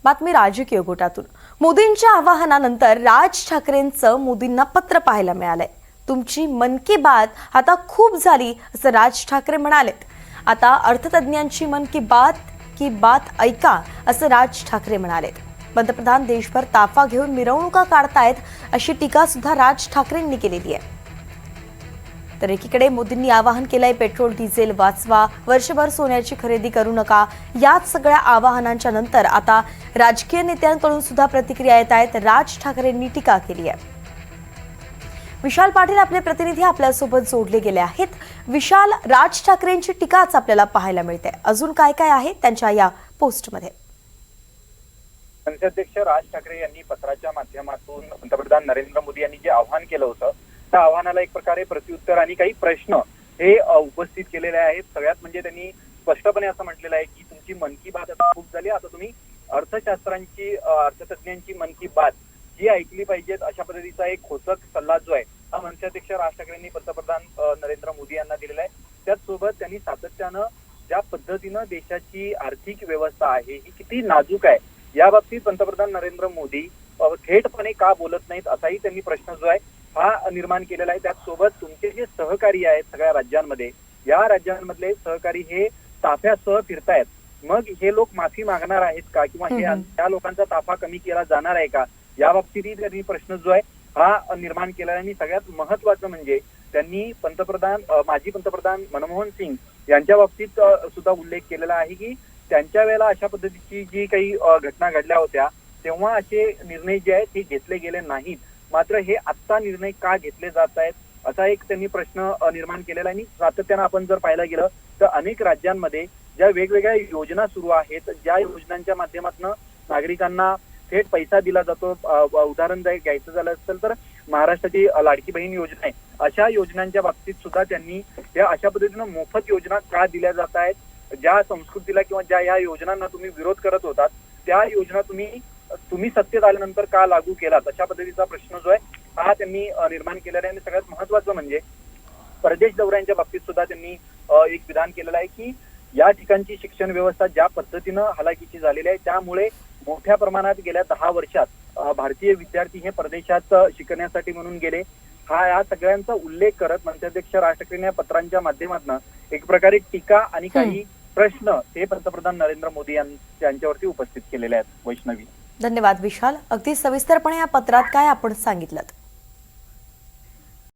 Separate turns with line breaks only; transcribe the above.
बातमी राजकीय गोटातून। मोदींच्या आवाहनानंतर राज ठाकरेंचं मोदींना पत्र पाहायला मिळालंय। तुमची मन की बात आता खूप झाली असं राज ठाकरे म्हणालेत। आता अर्थतज्ञांची मन की बात ऐका असं राज ठाकरे म्हणालेत। पंतप्रधान देशभर ताफा घेऊन मिरवणुका काढतायत अशी टीका सुद्धा राज ठाकरेंनी केलेली आहे। तर एकीकडे मोदींनी आवाहन केलंय पेट्रोल डिझेल वाचवा, वर्षभर सोन्याची खरेदी करू नका। याच सगळ्या आवाहनांच्या नंतर आता राजकीय नेत्यांकडून सुद्धा प्रतिक्रिया येत आहेत। राज ठाकरेंनी टीका केली आहे। विशाल पाटील आपले प्रतिनिधी आपल्यासोबत जोडले गेले आहेत। विशाल, राज ठाकरेंची टीकाच आपल्याला पाहायला मिळते, अजून काय काय आहे त्यांच्या या पोस्टमध्ये?
अध्यक्ष राज ठाकरे यांनी पत्राच्या माध्यमातून पंतप्रधान नरेंद्र मोदी यांनी जे आवाहन केलं होतं त्या आव्हानाला एक प्रकारे प्रत्युत्तर आणि काही प्रश्न हे उपस्थित केलेले आहेत। सगळ्यात म्हणजे त्यांनी स्पष्टपणे असं म्हटलेलं आहे की तुमची मन की बात आता खूप झाली, आता तुम्ही अर्थतज्ञांची मन की बात जी ऐकली पाहिजेत अशा पद्धतीचा एक खोचक सल्ला जो आहे हा मनसेअध्यक्ष राज ठाकरेंनी पंतप्रधान नरेंद्र मोदी यांना दिलेला आहे। त्याचसोबत त्यांनी सातत्यानं ज्या पद्धतीनं देशाची आर्थिक व्यवस्था आहे ही किती नाजूक आहे या बाबतीत पंतप्रधान नरेंद्र मोदी थेटपणे का बोलत नाहीत असाही त्यांनी प्रश्न जो आहे हा निर्माण केलेला आहे। त्याचसोबत तुमचे जे सहकारी आहेत सगळ्या राज्यांमध्ये, या राज्यांमधले सहकारी हे ताफ्यासह फिरतायत, मग हे लोक माफी मागणार आहेत का किंवा हे त्या लोकांचा ताफा कमी केला जाणार आहे का या बाबतीतही त्यांनी प्रश्न जो आहे हा निर्माण केला आहे। आणि सगळ्यात महत्वाचं म्हणजे त्यांनी माजी पंतप्रधान मनमोहन सिंग यांच्या बाबतीत सुद्धा उल्लेख केलेला आहे की त्यांच्या वेळेला अशा पद्धतीची जी काही घटना घडल्या होत्या तेव्हा असे निर्णय जे आहेत ते घेतले गेले नाहीत, मात्र हे आत्ता निर्णय का घेतले जात आहेत असा एक त्यांनी प्रश्न निर्माण केलेला आहे। आणि सातत्यानं आपण जर पाहायला गेलं तर अनेक राज्यांमध्ये ज्या वेगवेगळ्या योजना सुरू आहेत, ज्या योजनांच्या माध्यमातून नागरिकांना थेट पैसा दिला जातो, उदाहरण घ्यायचं झालं असेल तर महाराष्ट्राची लाडकी बहीण योजना आहे, अशा योजनांच्या बाबतीत सुद्धा त्यांनी या अशा पद्धतीनं मोफत योजना का दिल्या जात आहेत, ज्या संस्कृतीला किंवा ज्या या योजनांना तुम्ही विरोध करत होतात त्या योजना तुम्ही सत्तेत आल्यानंतर का लागू केलात अशा पद्धतीचा प्रश्न जो आहे हा त्यांनी निर्माण केलेला आहे। आणि सगळ्यात महत्वाचं म्हणजे परदेश दौऱ्यांच्या बाबतीत सुद्धा त्यांनी एक विधान केलेलं आहे की या ठिकाणची शिक्षण व्यवस्था ज्या पद्धतीनं हलाखीची झालेली आहे त्यामुळे मोठ्या प्रमाणात गेल्या 10 वर्षात भारतीय विद्यार्थी हे परदेशात शिकण्यासाठी म्हणून गेले। या सगळ्यांचा उल्लेख करत मनसेअध्यक्ष राज ठाकरे या पत्रांच्या माध्यमातून एक प्रकारे टीका आणि काही प्रश्न हे पंतप्रधान नरेंद्र मोदी यांच्यावरती उपस्थित केलेले आहेत। वैष्णवी,
धन्यवाद विशाल, अगदी सविस्तरपणे या पत्रात काय आपण सांगितलं।